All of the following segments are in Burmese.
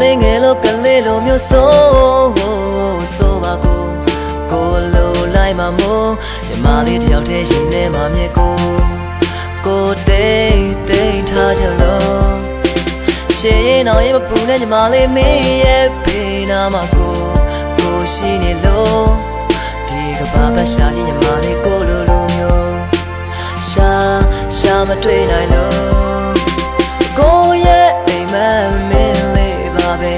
လေးငယ်လို့ကလေးလိုမျိုးဆိုပါကိုလိုလိုက်မှာမို့ညီမလေးတယောက်တည်းရင်ထဲမှာမြဲကိုတိတ်ထားကြလို့ရှေ့ရင်တော့ရင်မပူနဲ့ညီမလေးမင်းရဲ့ဖေးနာမှာကိုရှိနေလို့ဒီကဘာပတ်ရှာကြီးညီမလေးကိုလိုမျိုးရှာမတွေ့နိုင်လို့ကိုရဲ့အိမ်မက်မင်းလေးပါပဲ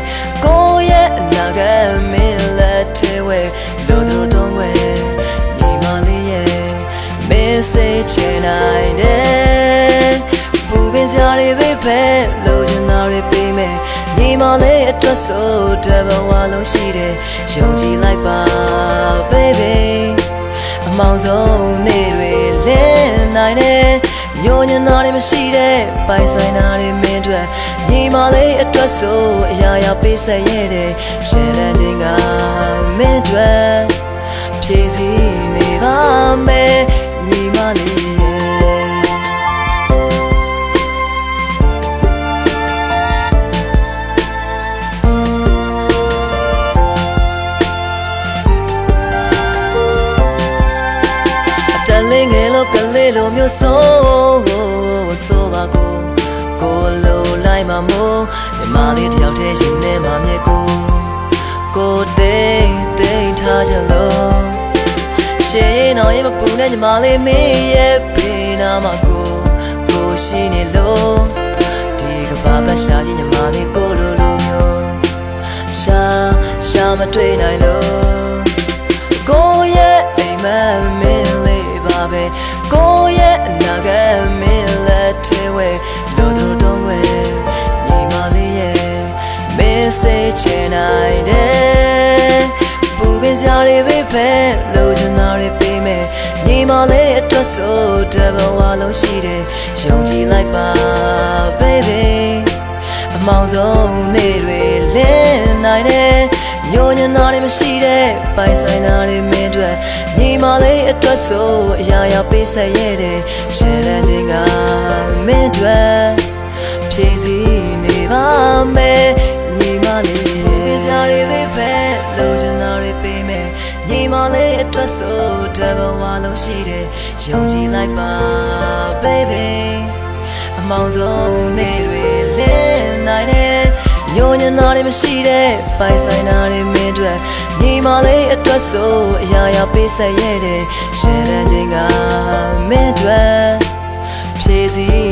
ကိုရဲ့အနာဂတ်မင်းလက်ထဲဝဲလို့တော့ဝဲညီမလေးရဲ့မင်းစိတ်ချနိုင်တယ်ပူပင်စရာတွေပဲဖဲလို့ချင်တာတွေပေးမယ်ညီမလေးအတွက်ဆိုတဘဝလုံးရှိတယ်ယုံကြည်လိုက်ပါ baby အမောင်ဆုံးနေ့တွေလင်းနိုင်တယ်ညဉ့်ညံ့တာတွေမရှိတဲ့ပိုင်ဆိုင်တာတွေမင်းတို့ညီမလေးအတွက်ဆိုအရာရာပေးဆက်ရတဲ့ရှယ်လန်းခြင်းကမင်းတို့ဖြည့်စည်းနေပါမယ်ညီမလေးလေးငယ်လို့ကလေးလိုမျိုးဆိုပါကိုလိုလိုက်မှာမို့ညီမလေးတယောက်တည်းရင်ထဲမှာမြဲကိုတိတ်ထားကြလို့ရှေ့ရင်တော့ရင်မပူနဲ့ညီမလေးမင်းရဲ့ဖေးနာမှာကိုရှိနေလို့ဒီကဘာပတ်ရှာကြီးညီမလေးကိုလိုမျိုးရှာမတွေ့နိုင်လို့ကိုရဲ့အိမ်မက်မင်းပဲကိုရဲ့အနာဂတ်မင်းလက်ထဲဝဲလို့တော့ဝဲညီမလေးရဲ့မင်းစိတ်ချနိုင်တယ်ပူပင်စရာတွေပဲဖဲလို့ချင်တာတွေပေးမယ်ညီမလေးအတွက်ဆိုတဘဝလုံးရှိတယ်ယုံကြည်လိုက်ပါ baby အမောင်ဆုံးနေ့တွေလင်းနိုင်တယ်ညဉ့်ညံ့တာတွေမရှိတဲ့ပိုင်ဆိုင်တာတွေမင်းတို့ညီမလေးအတွက်ဆိုအရာရာပေးဆက်ရတဲ့ရှယ်လန်းခြင်းကမင်းတို့ဖြည့်စည်းနေပါမယ်ညီမလေးပစ္စည်းတွေပဲဖဲလို့ချင်တာတွေပေးမယ်ညီမလေးအတွက်ဆိုတဘဝလုံးရှိတယ်ယုံကြည်လိုက်ပါ baby အမောင်ဆုံးနေ့တွေလင်းနိုင်တယ်ညဉ့်ညံ့တာတွေမရှိတဲ့ပိုင်ဆိုင်တာတွေမင်းတို့ညီမလေးအတွက်ဆိုအရာရာပေးဆက်ရတဲ့ရှယ်လန်းခြင်းကမင်းတို့ဖြည့်စည်